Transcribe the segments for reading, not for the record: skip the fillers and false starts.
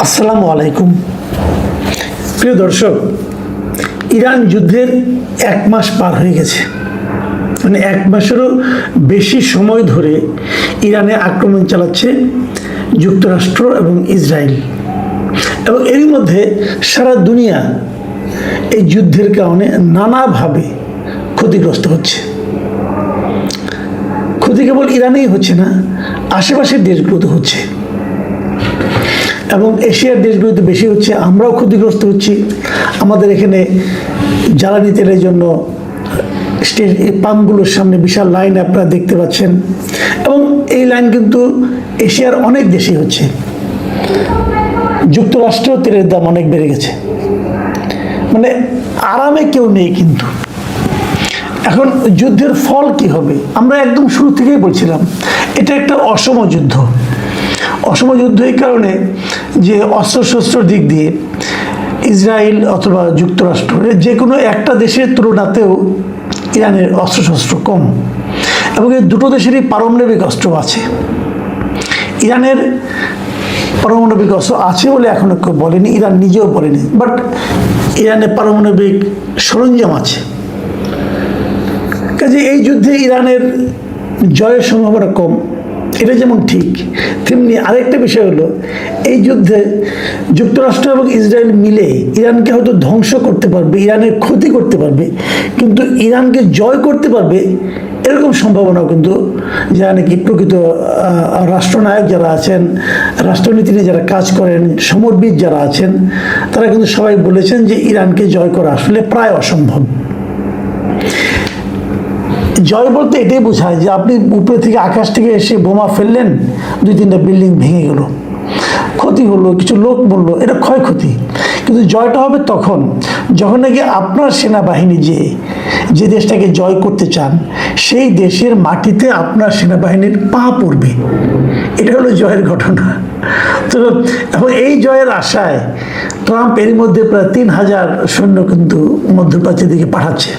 আসসালামু আলাইকুম। প্রিয় দর্শক, ইরান যুদ্ধের 1 মাস পার হয়ে গেছে। মানে 1 মাসেরও বেশি সময় ধরে ইরানে আক্রমণ চালাচ্ছে যুক্তরাষ্ট্র এবং ইসরায়েল, এবং এরই মধ্যে সারা দুনিয়া এই যুদ্ধের কারণে নানাভাবে ক্ষতিগ্রস্ত হচ্ছে। ক্ষতি কেবল ইরানেই হচ্ছে না, আশেপাশের দেশগুলোতে হচ্ছে, এবং এশিয়ার দেশগুলোতে বেশি হচ্ছে। আমরাও ক্ষতিগ্রস্ত হচ্ছি। আমাদের এখানে জ্বালানি তেলের জন্য পাম্পগুলোর সামনে বিশাল লাইন আপনারা দেখতে পাচ্ছেন, এবং এই লাইন কিন্তু এশিয়ার অনেক দেশে হচ্ছে। যুক্তরাষ্ট্রেও তেলের দাম অনেক বেড়ে গেছে। মানে আরামে কেউ নেই। কিন্তু এখন যুদ্ধের ফল কি হবে? আমরা একদম শুরু থেকেই বলছিলাম এটা একটা অসম যুদ্ধ। অসম যুদ্ধ এই কারণে যে অস্ত্রশস্ত্র দিক দিয়ে ইসরায়েল অথবা যুক্তরাষ্ট্র যে কোনো একটা দেশের তুলনাতেও ইরানের অস্ত্রশস্ত্র কম, এবং এই দুটো দেশেরই পারমাণবিক অস্ত্র আছে। ইরানের পারমাণবিক অস্ত্র আছে বলে এখনো কেউ বলেনি, ইরান নিজেও বলেনি, বাট ইরানের পারমাণবিক সরঞ্জাম আছে। কাজে এই যুদ্ধে ইরানের জয়ের সম্ভাবনা কম, এটা যেমন ঠিক, তেমনি আরেকটা বিষয় হলো এই যুদ্ধে যুক্তরাষ্ট্র এবং ইসরায়েল মিলে ইরানকে হয়তো ধ্বংস করতে পারবে, ইরানের ক্ষতি করতে পারবে, কিন্তু ইরানকে জয় করতে পারবে এরকম সম্ভাবনাও কিন্তু যারা নাকি প্রকৃত রাষ্ট্রনায়ক যারা আছেন, রাষ্ট্রনীতি নিয়ে যারা কাজ করেন, সমরবিদ যারা আছেন, তারা কিন্তু সবাই বলেছেন যে ইরানকে জয় করা আসলে প্রায় অসম্ভব। জয় বলতে এটাই বোঝায় যে আপনি উপরে থেকে আকাশ থেকে এসে বোমা ফেললেন, 2-3টা বিল্ডিং ভেঙে গেল, ক্ষতি হলো, কিছু লোক মরলো, এটা ক্ষয়ক্ষতি। কিন্তু জয়টা হবে তখন যখন নাকি আপনার সেনাবাহিনী যে দেশটাকে জয় করতে চান সেই দেশের মাটিতে আপনার সেনাবাহিনীর পা পড়বে। এটা হলো জয়ের ঘটনা। তো এখন এই জয়ের আশায় ট্রাম্প এর মধ্যে প্রায় 3000 সৈন্য কিন্তু মধ্যপ্রাচ্যের দিকে পাঠাচ্ছে,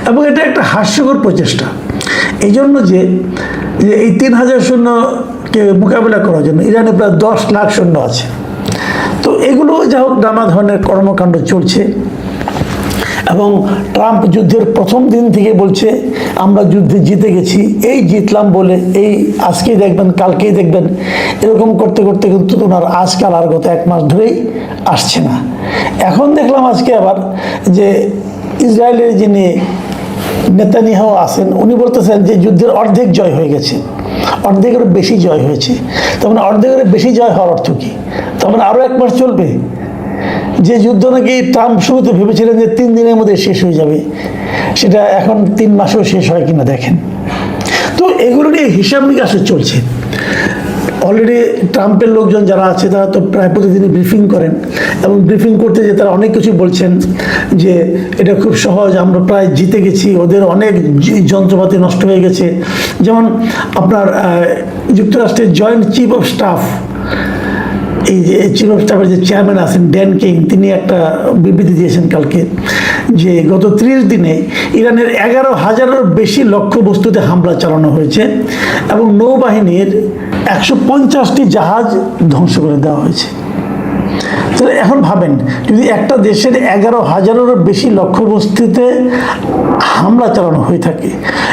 এবং এটা একটা হাস্যকর প্রচেষ্টা। এই জন্য যে এই 3000 সৈন্যকে মোকাবিলা করার জন্য ইরানে প্রায় 10 লাখ সৈন্য আছে। তো এগুলো যা হোক নানা ধরনের কর্মকাণ্ড চলছে, এবং ট্রাম্প যুদ্ধের প্রথম দিন থেকে বলছে আমরা যুদ্ধে জিতে গেছি, এই জিতলাম বলে এই আজকেই দেখবেন কালকেই দেখবেন এরকম করতে করতে কিন্তু ওনার আজকাল আর গত 1 মাস ধরেই আসছে না। এখন দেখলাম আজকে আবার যে ইসরায়েলের যিনি নেতানিয়াহু আছেন উনি বলতেছেন যে যুদ্ধের অর্ধেক জয় হয়ে গেছে, অর্ধেকের বেশি জয় হয়েছে। তখন অর্ধেকের বেশি জয় হওয়ার অর্থ কি? তখন আরও 1 মাস চলবে। যে যুদ্ধ নাকি ট্রাম্প শুরুতে ভেবেছিলেন যে 3 দিনের মধ্যে শেষ হয়ে যাবে, সেটা এখন 3 মাসেও শেষ হয় কিনা দেখেন। তো এগুলো নিয়ে হিসাব নিকাশে চলছে। অলরেডি ট্রাম্পের লোকজন যারা আছে তারা তো প্রায় প্রতিদিনই ব্রিফিং করেন, এবং ব্রিফিং করতে যে তারা অনেক কিছু বলছেন যে এটা খুব সহজ, আমরা প্রায় জিতে গেছি, ওদের অনেক যন্ত্রপাতি নষ্ট হয়ে গেছে। যেমন আপনার যুক্তরাষ্ট্রের জয়েন্ট চিফ অফ স্টাফ, এই যে চিফ অফ স্টাফের যে চেয়ারম্যান আছেন ড্যান কিং, তিনি একটা বিবৃতি দিয়েছেন কালকে যে গত 30 দিনে ইরানের 11,000-এর বেশি লক্ষ্যবস্তুতে হামলা চালানো হয়েছে, এবং নৌবাহিনীর 150টি জাহাজ ধ্বংস করে দেওয়া হয়েছে। তো এখন ভাবেন, যদি একটা দেশের 11,000-এরও বেশি লক্ষ্যবস্তুতে হামলা চালানো হয়ে থাকে,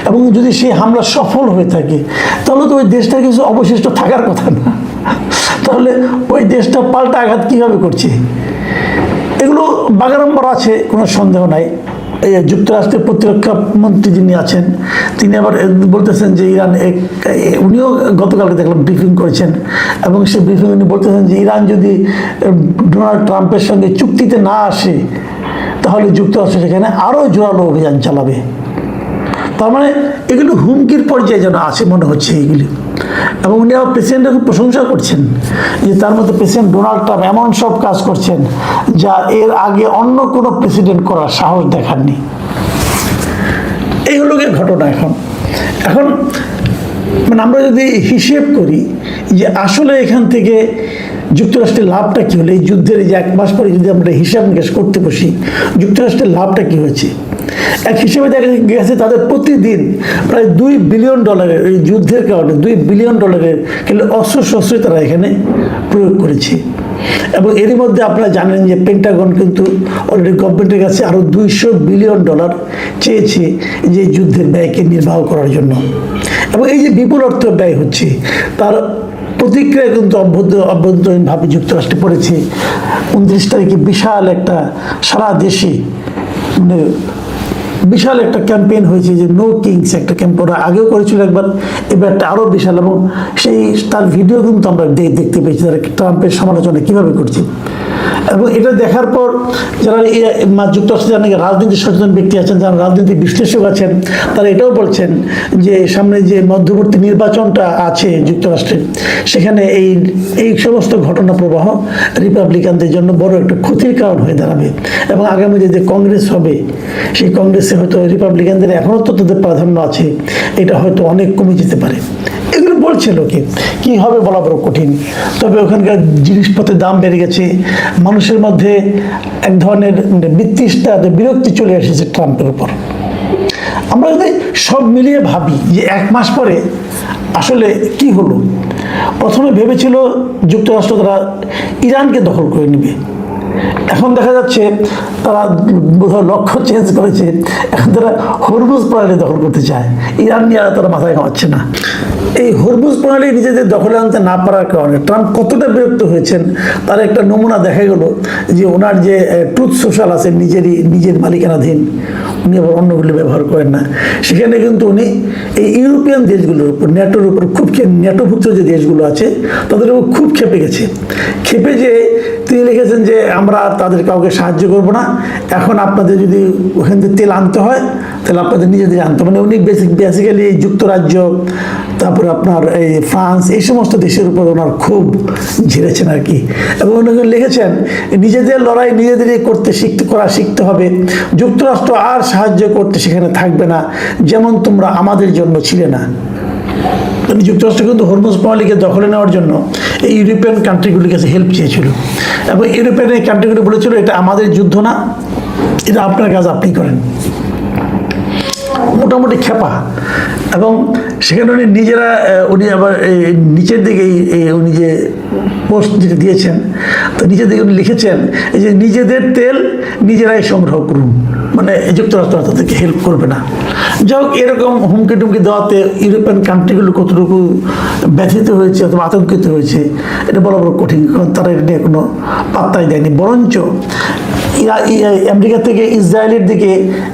এবং যদি সেই হামলা সফল হয়ে থাকে, তাহলে তো ওই দেশটা কিছু অবশিষ্ট থাকার কথা না। তাহলে ওই দেশটা পাল্টা আঘাত কীভাবে করছে? এগুলো বাগাড়ম্বর আছে, কোনো সন্দেহ নাই। এই যুক্তরাষ্ট্রের প্রতিরক্ষা মন্ত্রী যিনি আছেন তিনি আবার বলতেছেন যে ইরান উনিও গতকালকে দেখলাম ব্রিফিং করেছেন, এবং সেই ব্রিফিং উনি বলতেছেন যে ইরান যদি ডোনাল্ড ট্রাম্পের সঙ্গে চুক্তিতে না আসে তাহলে যুক্তরাষ্ট্র সেখানে আরও জোরালো অভিযান চালাবে। তার মানে এগুলো হুমকির পর্যায়ে যেন আছে মনে হচ্ছে এইগুলি। এবং উনি আবার প্রেসিডেন্টের খুব প্রশংসা করছেন যে তার মতো প্রেসিডেন্ট ডোনাল্ড ট্রাম্প এমন সব কাজ করছেন যা এর আগে অন্য কোনো প্রেসিডেন্ট করার সাহস দেখাননি। এই হলো গিয়ে ঘটনা। এখন মানে আমরা যদি হিসেব করি যে আসলে এখান থেকে যুক্তরাষ্ট্রের লাভটা কী হলো? এই যুদ্ধের এই যে 1 মাস পরে যদি আমরা হিসাব নিকাশ করতে বসি, যুক্তরাষ্ট্রের লাভটা কী হয়েছে? এক হিসেবে দেখা গেছে তাদের প্রতিদিন প্রায় $2 বিলিয়ন এই যুদ্ধের কারণে $2 বিলিয়ন কিন্তু অস্ত্রশস্ত্রই তারা এখানে প্রয়োগ করেছে। এবং এরই মধ্যে আপনারা জানেন যে পেন্টাগন কিন্তু অলরেডি গভর্নমেন্টের কাছে আরও $200 বিলিয়ন চেয়েছে যে যুদ্ধের ব্যয়কে নির্বাহ করার জন্য। এবং এই যে বিপুল অর্থ ব্যয় হচ্ছে, তার প্রতিক্রিয়া কিন্তু অভ্যন্তরীণভাবে যুক্তরাষ্ট্রে পড়েছে। 29 তারিখে বিশাল একটা সারা দেশে মানে বিশাল একটা ক্যাম্পেইন হয়েছে যে নো কিংস, একটা ক্যাম্পেইন আগেও করেছিল একবার, এবার একটা আরও বিশাল। এবং তার ভিডিও কিন্তু আমরা দেখতে পেয়েছি তারা ট্রাম্পের সমালোচনা কীভাবে করছে। এবং এটা দেখার পর যারা যুক্তরাষ্ট্রে অনেক রাজনীতি সচেতন ব্যক্তি আছেন, যারা রাজনীতি বিশ্লেষক আছেন, তারা এটাও বলছেন যে সামনে যে মধ্যবর্তী নির্বাচনটা আছে যুক্তরাষ্ট্রে, সেখানে এই সমস্ত ঘটনা প্রবাহ রিপাবলিকানদের জন্য বড় একটা ক্ষতির কারণ হয়ে দাঁড়াবে। এবং আগামী যে কংগ্রেস হবে, সেই কংগ্রেসে হয়তো রিপাবলিকানদের এখনও তো তাদের প্রাধান্য আছে, এটা হয়তো অনেক কমে যেতে পারে। এগুলো বলছে লোকে, কী হবে বলা বড় কঠিন। তবে ওখানকার জিনিসপত্রের দাম বেড়ে গেছে, মানুষের মধ্যে এক ধরনের বিতৃষ্ণা, বিরক্তি চলে এসেছে ট্রাম্পের উপর। আমরা যদি সব মিলিয়ে ভাবি যে 1 মাস পরে আসলে কি হলো, প্রথমে ভেবেছিল যুক্তরাষ্ট্র তারা ইরানকে দখল করে নেবে, এখন দেখা যাচ্ছে তারা বোধহয় লক্ষ্য চেঞ্জ করেছে, এখন তারা হরমুজ প্রণালী দখল করতে চায়। ইরান নিয়ে তারা মাথায় ঘামাচ্ছে না। এই হরমুজ প্রণালী নিজেদের দখলে আনতে না পারার কারণে ট্রাম্প কতটা বিরক্ত হয়েছেন তার একটা নমুনা দেখা গেল যে ওনার যে ট্রুথ সোশ্যাল আছে নিজের মালিকানাধীন, উনি আবার অন্যগুলি ব্যবহার করেন না, সেখানে কিন্তু উনি এই ইউরোপিয়ান দেশগুলোর উপর, ন্যাটোর উপর খুব ন্যাটোভুক্ত যে দেশগুলো আছে তাদের উপর খুব খেপে গেছে। খেপে যে তিনি লিখেছেন যে আমরা তাদের কাউকে সাহায্য করব না, এখন আপনাদের যদি ওখান থেকে তেল আনতে হয় তাহলে আপনাদের নিজেদের আনতে, মানে উনি বেসিক্যালি এই যুক্তরাজ্য, তারপরে আপনার এই ফ্রান্স, এই সমস্ত দেশের উপর ওনার খুব ঝেড়েছেন আর কি। এবং উনি লিখেছেন নিজেদের লড়াই নিজেদেরই শিখতে হবে, যুক্তরাষ্ট্র আর সাহায্য করতে সেখানে থাকবে না, যেমন তোমরা আমাদের জন্য ছিলে না। যুক্তরাষ্ট্র কিন্তু হরমুজ প্রণালীকে দখলে নেওয়ার জন্য এই ইউরোপিয়ান কান্ট্রিগুলির কাছে হেল্প চেয়েছিল, এবং ইউরোপিয়ান এই কান্ট্রিগুলি বলেছিল এটা আমাদের যুদ্ধ না, এটা আপনার কাজ আপনি করেন। মোটামুটি খেপা। এবং সেখানে উনি আবার নিচের দিকে উনি যে পোস্ট যেটা দিয়েছেন, তো নিচের দিকে উনি লিখেছেন যে নিজেদের তেল নিজেরাই সংগ্রহ করুন, মানে যুক্তরাষ্ট্র তাদেরকে হেল্প করবে না। যাই হোক, এরকম হুমকি টুমকি দেওয়াতে ইউরোপিয়ান কান্ট্রিগুলো কতটুকু ব্যথিত হয়েছে অথবা আতঙ্কিত হয়েছে এটা বড় কঠিন, কারণ তারা এটা নিয়ে কোনো পাত্তাই দেয়নি। বরঞ্চ আমেরিকা থেকে ইসরায়েলের দিকে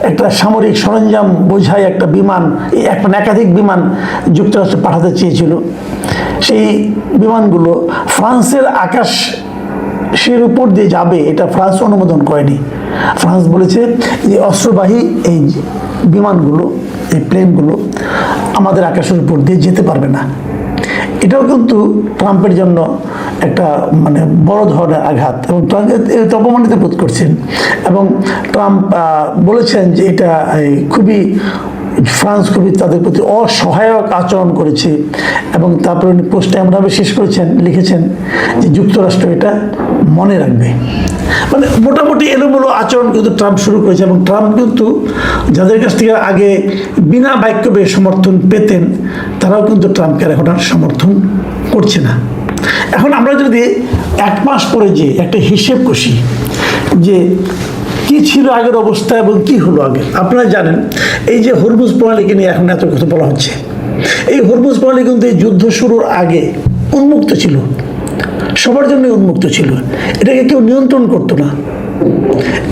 একটা সামরিক সরঞ্জাম বোঝাই একটা বিমান, একাধিক বিমান যুক্তরাষ্ট্র পাঠাতে চেয়েছিল। সেই বিমানগুলো ফ্রান্সের আকাশের উপর দিয়ে যাবে, এটা ফ্রান্স অনুমোদন করেনি। ফ্রান্স বলেছে যে অস্ত্রবাহী এই বিমানগুলো, এই প্লেনগুলো আমাদের আকাশের উপর দিয়ে যেতে পারবে না। এটাও কিন্তু ট্রাম্পের জন্য একটা মানে বড় ধরনের আঘাত, এবং ট্রাম্প অপমানিত বোধ করছেন। এবং ট্রাম্প বলেছেন যে এটা ফ্রান্স খুবই তাদের প্রতি অসহায়ক আচরণ করেছে। এবং তারপরে উনি পোস্টে এমনভাবে শেষ লিখেছেন যে যুক্তরাষ্ট্র এটা মনে রাখবে। মানে মোটামুটি এলোমেলো আচরণ কিন্তু ট্রাম্প শুরু করেছে। এবং ট্রাম্প কিন্তু যাদের কাছ থেকে আগে বিনা বাক্যবে সমর্থন পেতেন, তারাও কিন্তু ট্রাম্পকে এখন আর সমর্থন করছে না। এখন আমরা যদি 1 মাস পরে যে একটা হিসেব কষি যে কি ছিল আগের অবস্থা এবং কি হলো আগে, আপনারা জানেন এই যে হরমুজ প্রণালীকে নিয়ে এখন এত কথা বলা হচ্ছে, এই হরমুজ প্রণালী কিন্তু এই যুদ্ধ শুরুর আগে উন্মুক্ত ছিল, সবার জন্য উন্মুক্ত ছিল, এটাকে কেউ নিয়ন্ত্রণ করতো না।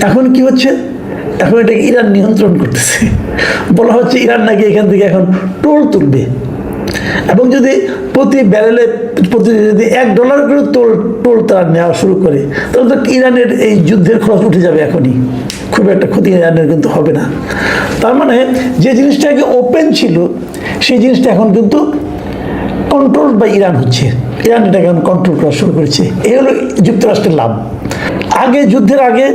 এখন কি হচ্ছে, এখন এটাকে ইরান নিয়ন্ত্রণ করতেছে। বলা হচ্ছে ইরান নাকি এখান থেকে এখন টোল তুলবে, এবং যদি প্রতি ব্যারেলে যদি $1 করে টোল তারা নেওয়া শুরু করে, তাহলে তো ইরানের এই যুদ্ধের খরচ উঠে যাবে। এখনই খুব একটা ক্ষতি ইরানের কিন্তু হবে না। তার মানে যে জিনিসটা আগে ওপেন ছিল সেই জিনিসটা এখন কিন্তু কন্ট্রোল বাই ইরান হচ্ছে, ইরান এটাকে এখন কন্ট্রোল করা শুরু করেছে। এই হলো যুক্তরাষ্ট্রের লাভ। যুদ্ধের আগে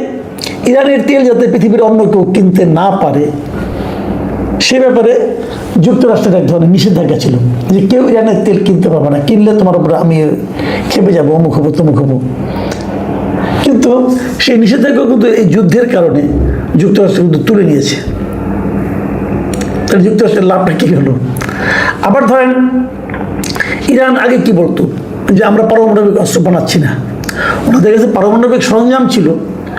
ইরানের তেল যাতে পৃথিবীর অন্য কেউ কিনতে না পারে, সে ব্যাপারে যুক্তরাষ্ট্রের এক ধরনের নিষেধাজ্ঞা ছিল যে কেউ ইরানের তেল কিনতে পারবে না, কিনলে তোমার উপরে আমি খেপে যাবো, অমুক হবো তমুক হবো। কিন্তু সেই নিষেধাজ্ঞা কিন্তু এই যুদ্ধের কারণে যুক্তরাষ্ট্র কিন্তু তুলে নিয়েছে। তাহলে যুক্তরাষ্ট্রের লাভটা কী হলো? আবার ধরেন ইরান আগে কি বলতো যে আমরা পারমাণবিক অস্ত্র বানাচ্ছি না, ওনাদের কাছে পারমাণবিক সরঞ্জাম ছিল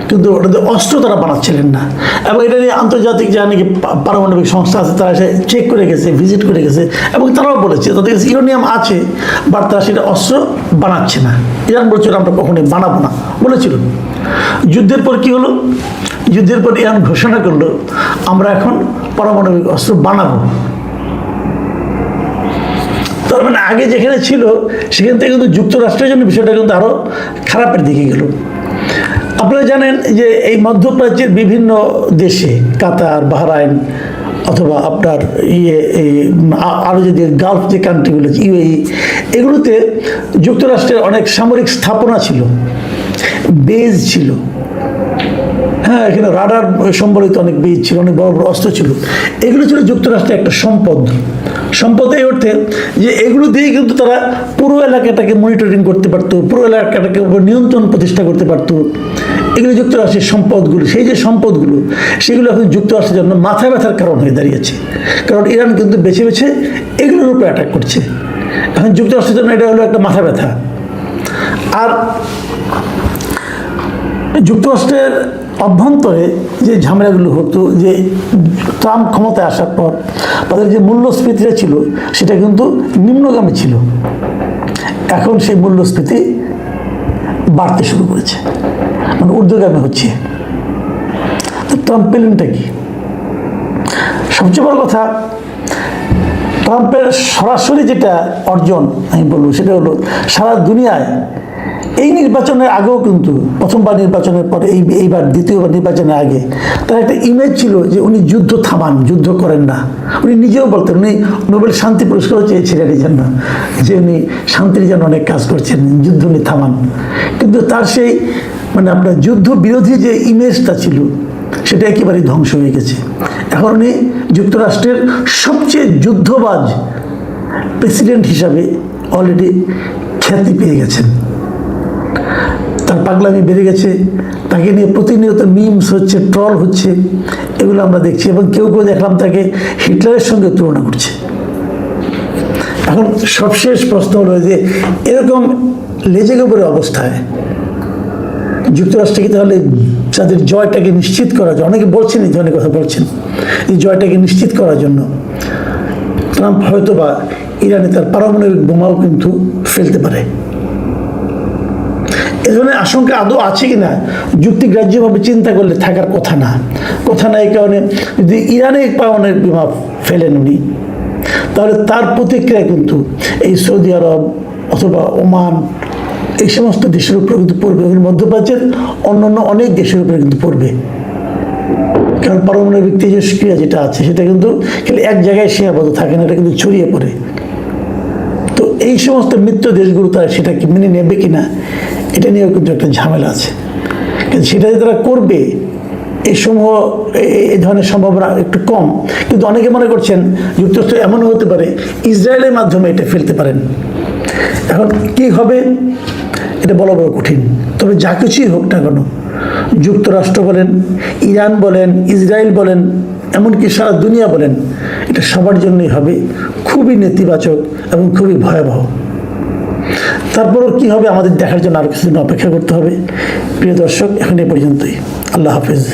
কিন্তু ওটাতে অস্ত্র তারা বানাচ্ছিলেন না। এবং এটা নিয়ে আন্তর্জাতিক যা নাকি পারমাণবিক সংস্থা আছে তারা এসে চেক করে গেছে, ভিজিট করে গেছে, এবং তারাও বলেছে তাদের কাছে ইউরেনিয়াম আছে, বাট তারা সেটা অস্ত্র বানাচ্ছে না। ইরান বলছিল আমরা কখনোই বানাবো না বলেছিল। যুদ্ধের পর কি হলো? যুদ্ধের পর ইরান ঘোষণা করলো আমরা এখন পারমাণবিক অস্ত্র বানাবো। তার মানে আগে যেখানে ছিল সেখান থেকে কিন্তু যুক্তরাষ্ট্রের জন্য বিষয়টা কিন্তু আরও খারাপের দিকে গেল। আপনারা জানেন যে এই মধ্যপ্রাচ্যের বিভিন্ন দেশে, কাতার, বাহরাইন, অথবা আপনার আরও যদি গালফ যে কান্ট্রিগুলো, ইউএই, এগুলোতে যুক্তরাষ্ট্রের অনেক সামরিক স্থাপনা ছিল, বেজ ছিল। হ্যাঁ, এখানে রাডার সম্বলিত অনেক বেজ ছিল, অনেক বড় বড় অস্ত্র ছিল। এগুলো ছিল যুক্তরাষ্ট্রের একটা সম্পদ। সম্পদ এই অর্থে যে এগুলো দিয়ে কিন্তু তারা পুরো এলাকাটাকে মনিটরিং করতে পারতো, পুরো এলাকাটাকে উপর নিয়ন্ত্রণ প্রতিষ্ঠা করতে পারতো। এগুলো যুক্তরাষ্ট্রের সম্পদগুলো, সেই যে সম্পদগুলো, সেগুলো এখন যুক্তরাষ্ট্রের জন্য মাথা ব্যথার কারণ হয়ে দাঁড়িয়েছে। কারণ ইরান কিন্তু বেছে বেছে এগুলোর উপরে অ্যাটাক করছে। এখন যুক্তরাষ্ট্রের জন্য এটা হলো একটা মাথা ব্যথা। আর যুক্তরাষ্ট্রের অভ্যন্তরে যে ঝামেলাগুলো হতো, যে ট্রাম্প ক্ষমতায় আসার পর তাদের যে মূল্যস্ফীতিটা ছিল সেটা কিন্তু নিম্নগামী ছিল। এখন সেই মূল্যস্ফীতি বাড়তে শুরু করেছে, মানে ঊর্ধ্বগামী হচ্ছে। তো ট্রাম্প পেলেনটা কি? সবচেয়ে বড় কথা, ট্রাম্পের সরাসরি যেটা অর্জন আমি বলবো সেটা হলো সারা দুনিয়ায় এই নির্বাচনের আগেও কিন্তু, প্রথমবার নির্বাচনের পরে এইবার দ্বিতীয়বার নির্বাচনের আগে তার একটা ইমেজ ছিল যে উনি যুদ্ধ থামান, যুদ্ধ করেন না। উনি নিজেও বলতেন, উনি নোবেল শান্তি পুরস্কারও চেয়েছিলেন এই জন্য যে উনি শান্তির জন্য অনেক কাজ করছেন, যুদ্ধ উনি থামান। কিন্তু তার সেই মানে আপনার যুদ্ধ বিরোধী যে ইমেজটা ছিল সেটা একেবারেই ধ্বংস হয়ে গেছে। এখন উনি যুক্তরাষ্ট্রের সবচেয়ে যুদ্ধবাজ প্রেসিডেন্ট হিসাবে অলরেডি খ্যাতি পেয়ে গেছেন। তার পাগলামি বেড়ে গেছে, তাকে নিয়ে প্রতিনিয়ত মিমস হচ্ছে, ট্রল হচ্ছে, এগুলো আমরা দেখছি। এবং কেউ কেউ দেখলাম তাকে হিটলারের সঙ্গে তুলনা করছে। এখন সবশেষ প্রশ্ন হলো যে এরকম লেজে গোবরের অবস্থায় যুক্তরাষ্ট্রকে তাহলে তাদের জয়টাকে নিশ্চিত করার জন্য, অনেকে বলছেন এই ধরনের কথা বলছেন, এই জয়টাকে নিশ্চিত করার জন্য ট্রাম্প হয়তো বা ইরানে তার পারমাণবিক বোমাও কিন্তু ফেলতে পারে। এ ধরনের আশঙ্কা আদৌ আছে কিনা যুক্তিগ্রাহ্যভাবে চিন্তা করলে থাকার কথা না। এই কারণে যদি ইরানে পারমাণবিক বোমা ফেলেন উনি, তাহলে তার প্রতিক্রিয়া কিন্তু এই সৌদি আরব অথবা ওমান, এই সমস্ত দেশের উপরে কিন্তু পড়বে, মধ্যপ্রাচ্যের অন্যান্য অনেক দেশের উপরে কিন্তু পড়বে। কারণ পারমাণবিক তেজস্ক্রিয়া যেটা আছে সেটা কিন্তু খালি এক জায়গায় সীমাবদ্ধ থাকে না, এটা কিন্তু ছড়িয়ে পড়ে। তো এই সমস্ত মিত্র দেশগুলো তারা সেটা কি মেনে নেবে কিনা, এটা নিয়েও কিন্তু একটা ঝামেলা আছে। কিন্তু সেটা যে তারা করবে এই ধরনের সম্ভাবনা একটু কম। কিন্তু অনেকে মনে করছেন যুক্তরাষ্ট্র এমনও হতে পারে ইসরায়েলের মাধ্যমে এটা ফেলতে পারেন। এখন কি হবে এটা বলা বড় কঠিন। তবে যা কিছুই হোক না কেন, যুক্তরাষ্ট্র বলেন, ইরান বলেন, ইসরায়েল বলেন, এমনকি সারা দুনিয়া বলেন, এটা সবার জন্যই হবে খুবই নেতিবাচক এবং খুবই ভয়াবহ। তারপরও কি হবে আমাদের দেখার জন্য আরও কিছুদিন অপেক্ষা করতে হবে। প্রিয় দর্শক, এখন এই পর্যন্তই। আল্লাহ হাফেজ।